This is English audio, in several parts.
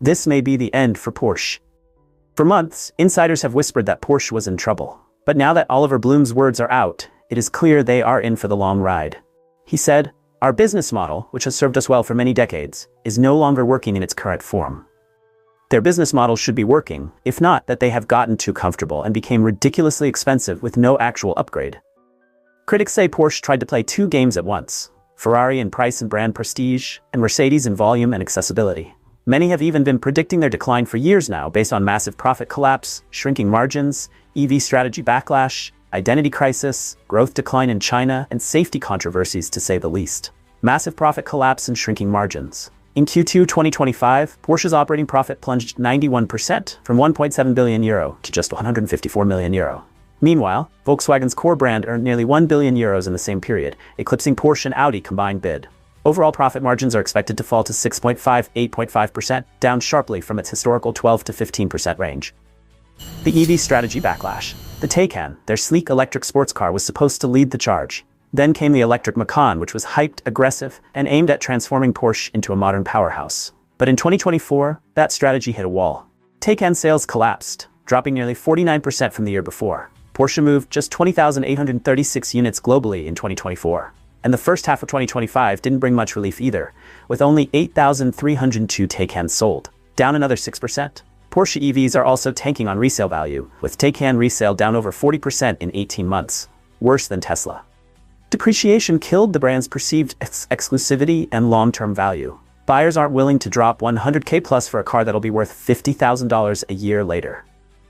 This may be the end for Porsche. For months, insiders have whispered that Porsche was in trouble. But now that Oliver Blume's words are out, it is clear they are in for the long ride. He said, "Our business model, which has served us well for many decades, is no longer working in its current form." Their business model should be working, if not that they have gotten too comfortable and became ridiculously expensive with no actual upgrade. Critics say Porsche tried to play two games at once: Ferrari in price and brand prestige, and Mercedes in volume and accessibility. Many have even been predicting their decline for years now based on massive profit collapse, shrinking margins, EV strategy backlash, identity crisis, growth decline in China, and safety controversies to say the least. Massive profit collapse and shrinking margins. In Q2 2025, Porsche's operating profit plunged 91% from €1.7 billion to just €154 million. Meanwhile, Volkswagen's core brand earned nearly €1 billion in the same period, eclipsing Porsche and Audi combined bid. Overall profit margins are expected to fall to 6.5–8.5%, down sharply from its historical 12 to 15% range. The EV strategy backlash. The Taycan, their sleek electric sports car, was supposed to lead the charge. Then came the electric Macan, which was hyped, aggressive, and aimed at transforming Porsche into a modern powerhouse. But in 2024, that strategy hit a wall. Taycan sales collapsed, dropping nearly 49% from the year before. Porsche moved just 20,836 units globally in 2024. And the first half of 2025 didn't bring much relief either, with only 8,302 Taycans sold, down another 6%. Porsche EVs are also tanking on resale value, with Taycan resale down over 40% in 18 months, worse than Tesla. Depreciation killed the brand's perceived exclusivity and long-term value. Buyers aren't willing to drop $100K plus for a car that'll be worth $50,000 a year later.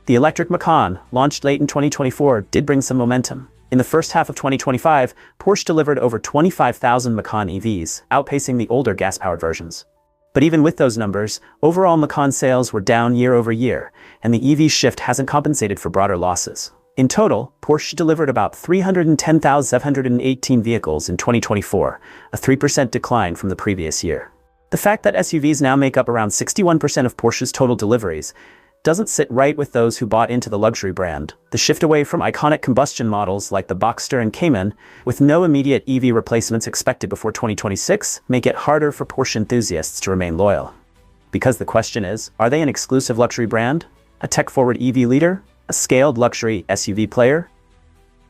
The electric Macan, launched late in 2024, did bring some momentum. In the first half of 2025, Porsche delivered over 25,000 Macan EVs, outpacing the older gas-powered versions. But even with those numbers, overall Macan sales were down year over year, and the EV shift hasn't compensated for broader losses. In total, Porsche delivered about 310,718 vehicles in 2024, a 3% decline from the previous year. The fact that SUVs now make up around 61% of Porsche's total deliveries doesn't sit right with those who bought into the luxury brand. The shift away from iconic combustion models like the Boxster and Cayman, with no immediate EV replacements expected before 2026, make it harder for Porsche enthusiasts to remain loyal. Because the question is, are they an exclusive luxury brand? A tech-forward EV leader? A scaled luxury SUV player?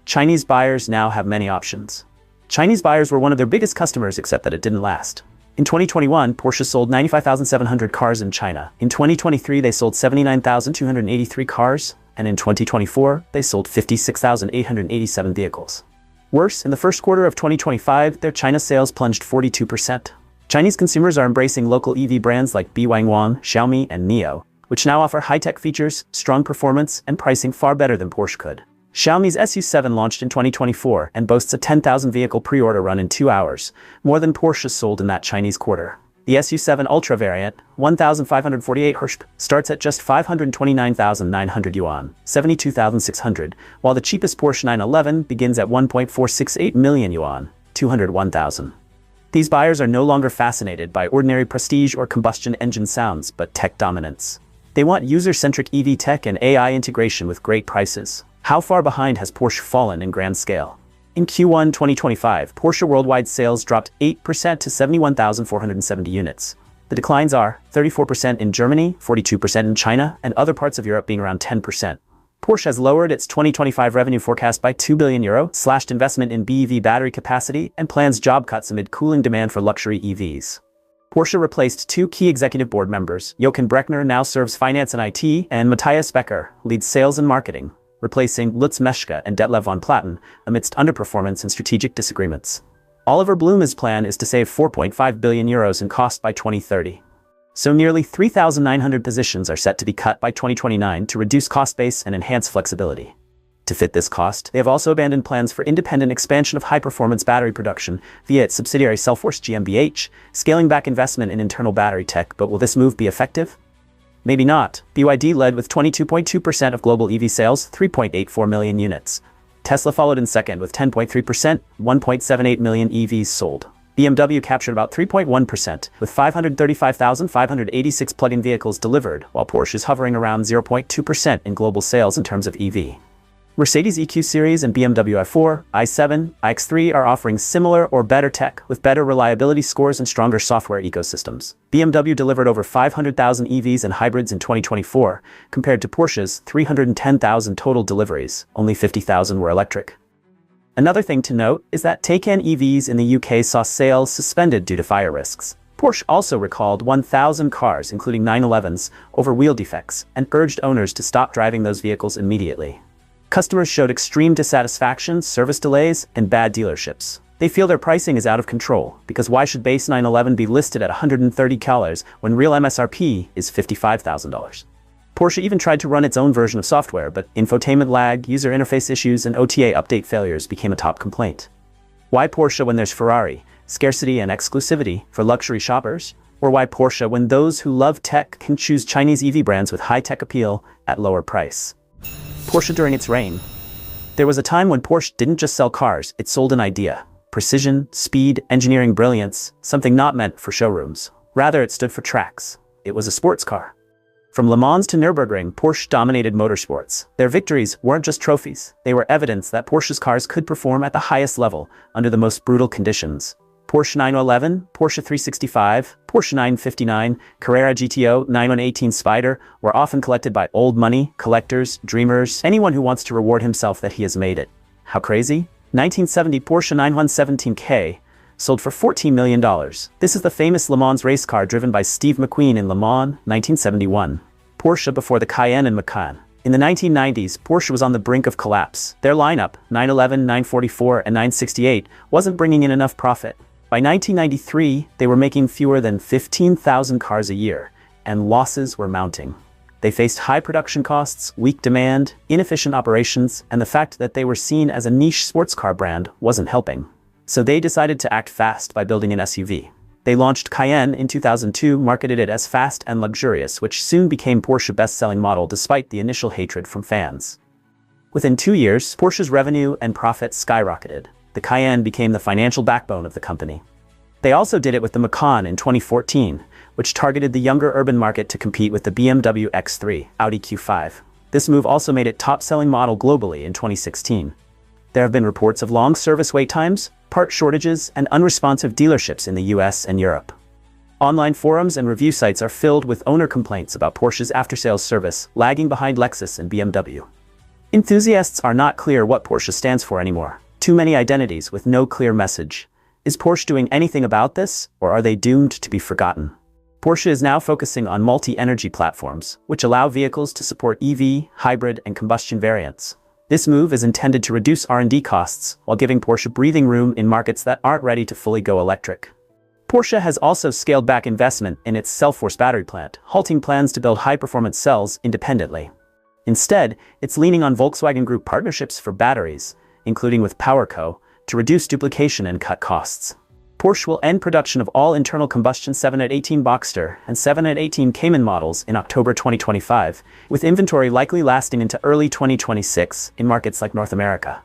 Chinese buyers now have many options. Chinese buyers were one of their biggest customers, except that it didn't last. In 2021, Porsche sold 95,700 cars in China. In 2023, they sold 79,283 cars, and in 2024, they sold 56,887 vehicles. Worse, in the first quarter of 2025, their China sales plunged 42%. Chinese consumers are embracing local EV brands like BYD, Xiaomi, and NIO, which now offer high-tech features, strong performance, and pricing far better than Porsche could. Xiaomi's SU7 launched in 2024 and boasts a 10,000 vehicle pre-order run in 2 hours, more than Porsche sold in that Chinese quarter. The SU7 Ultra variant, 1,548 HP, starts at just 529,900 yuan, 72,600, while the cheapest Porsche 911 begins at 1.468 million yuan, 201,000. These buyers are no longer fascinated by ordinary prestige or combustion engine sounds, but tech dominance. They want user-centric EV tech and AI integration with great prices. How far behind has Porsche fallen in grand scale? In Q1 2025, Porsche worldwide sales dropped 8% to 71,470 units. The declines are 34% in Germany, 42% in China, and other parts of Europe being around 10%. Porsche has lowered its 2025 revenue forecast by €2 billion, slashed investment in BEV battery capacity, and plans job cuts amid cooling demand for luxury EVs. Porsche replaced 2 key executive board members. Jochen Brechner now serves finance and IT, and Matthias Becker leads sales and marketing, replacing Lutz Meschke and Detlev von Platen amidst underperformance and strategic disagreements. Oliver Blume's plan is to save €4.5 billion in cost by 2030. So nearly 3,900 positions are set to be cut by 2029 to reduce cost base and enhance flexibility. To fit this cost, they have also abandoned plans for independent expansion of high-performance battery production via its subsidiary Cellforce GmbH, scaling back investment in internal battery tech. But will this move be effective? Maybe not. BYD led with 22.2% of global EV sales, 3.84 million units. Tesla followed in second with 10.3%, 1.78 million EVs sold. BMW captured about 3.1%, with 535,586 plug-in vehicles delivered, while Porsche is hovering around 0.2% in global sales in terms of EV. Mercedes EQ series and BMW i4, i7, iX3 are offering similar or better tech with better reliability scores and stronger software ecosystems. BMW delivered over 500,000 EVs and hybrids in 2024, compared to Porsche's 310,000 total deliveries. Only 50,000 were electric. Another thing to note is that Taycan EVs in the UK saw sales suspended due to fire risks. Porsche also recalled 1,000 cars, including 911s, over wheel defects, and urged owners to stop driving those vehicles immediately. Customers showed extreme dissatisfaction, service delays, and bad dealerships. They feel their pricing is out of control, because why should base 911 be listed at $130 when real MSRP is $55,000? Porsche even tried to run its own version of software, but infotainment lag, user interface issues, and OTA update failures became a top complaint. Why Porsche when there's Ferrari, scarcity and exclusivity for luxury shoppers? Or why Porsche when those who love tech can choose Chinese EV brands with high-tech appeal at lower price? Porsche during its reign. There was a time when Porsche didn't just sell cars, it sold an idea. Precision, speed, engineering brilliance, something not meant for showrooms. Rather, it stood for tracks. It was a sports car. From Le Mans to Nürburgring, Porsche dominated motorsports. Their victories weren't just trophies, they were evidence that Porsche's cars could perform at the highest level under the most brutal conditions. Porsche 911, Porsche 365, Porsche 959, Carrera GTO, 918 Spider were often collected by old money, collectors, dreamers, anyone who wants to reward himself that he has made it. How crazy? 1970 Porsche 917K sold for $14 million. This is the famous Le Mans race car driven by Steve McQueen in Le Mans, 1971. Porsche before the Cayenne and Macan. In the 1990s, Porsche was on the brink of collapse. Their lineup, 911, 944, and 968, wasn't bringing in enough profit. By 1993, they were making fewer than 15,000 cars a year, and losses were mounting. They faced high production costs, weak demand, inefficient operations, and the fact that they were seen as a niche sports car brand wasn't helping. So they decided to act fast by building an SUV. They launched Cayenne in 2002, marketed it as fast and luxurious, which soon became Porsche's best-selling model despite the initial hatred from fans. Within 2 years, Porsche's revenue and profits skyrocketed. The Cayenne became the financial backbone of the company. They also did it with the Macan in 2014, which targeted the younger urban market to compete with the BMW X3, Audi Q5. This move also made it top-selling model globally in 2016. There have been reports of long service wait times, part shortages, and unresponsive dealerships in the US and Europe. Online forums and review sites are filled with owner complaints about Porsche's after-sales service, lagging behind Lexus and BMW. Enthusiasts are not clear what Porsche stands for anymore. Too many identities with no clear message. Is Porsche doing anything about this, or are they doomed to be forgotten? Porsche is now focusing on multi-energy platforms, which allow vehicles to support EV, hybrid, and combustion variants. This move is intended to reduce R&D costs while giving Porsche breathing room in markets that aren't ready to fully go electric. Porsche has also scaled back investment in its Cellforce battery plant, halting plans to build high-performance cells independently. Instead, it's leaning on Volkswagen Group partnerships for batteries, including with PowerCo, to reduce duplication and cut costs. Porsche will end production of all internal combustion 718 Boxster and 718 Cayman models in October 2025, with inventory likely lasting into early 2026 in markets like North America.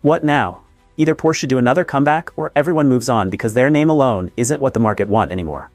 What now? Either Porsche do another comeback or everyone moves on because their name alone isn't what the market want anymore.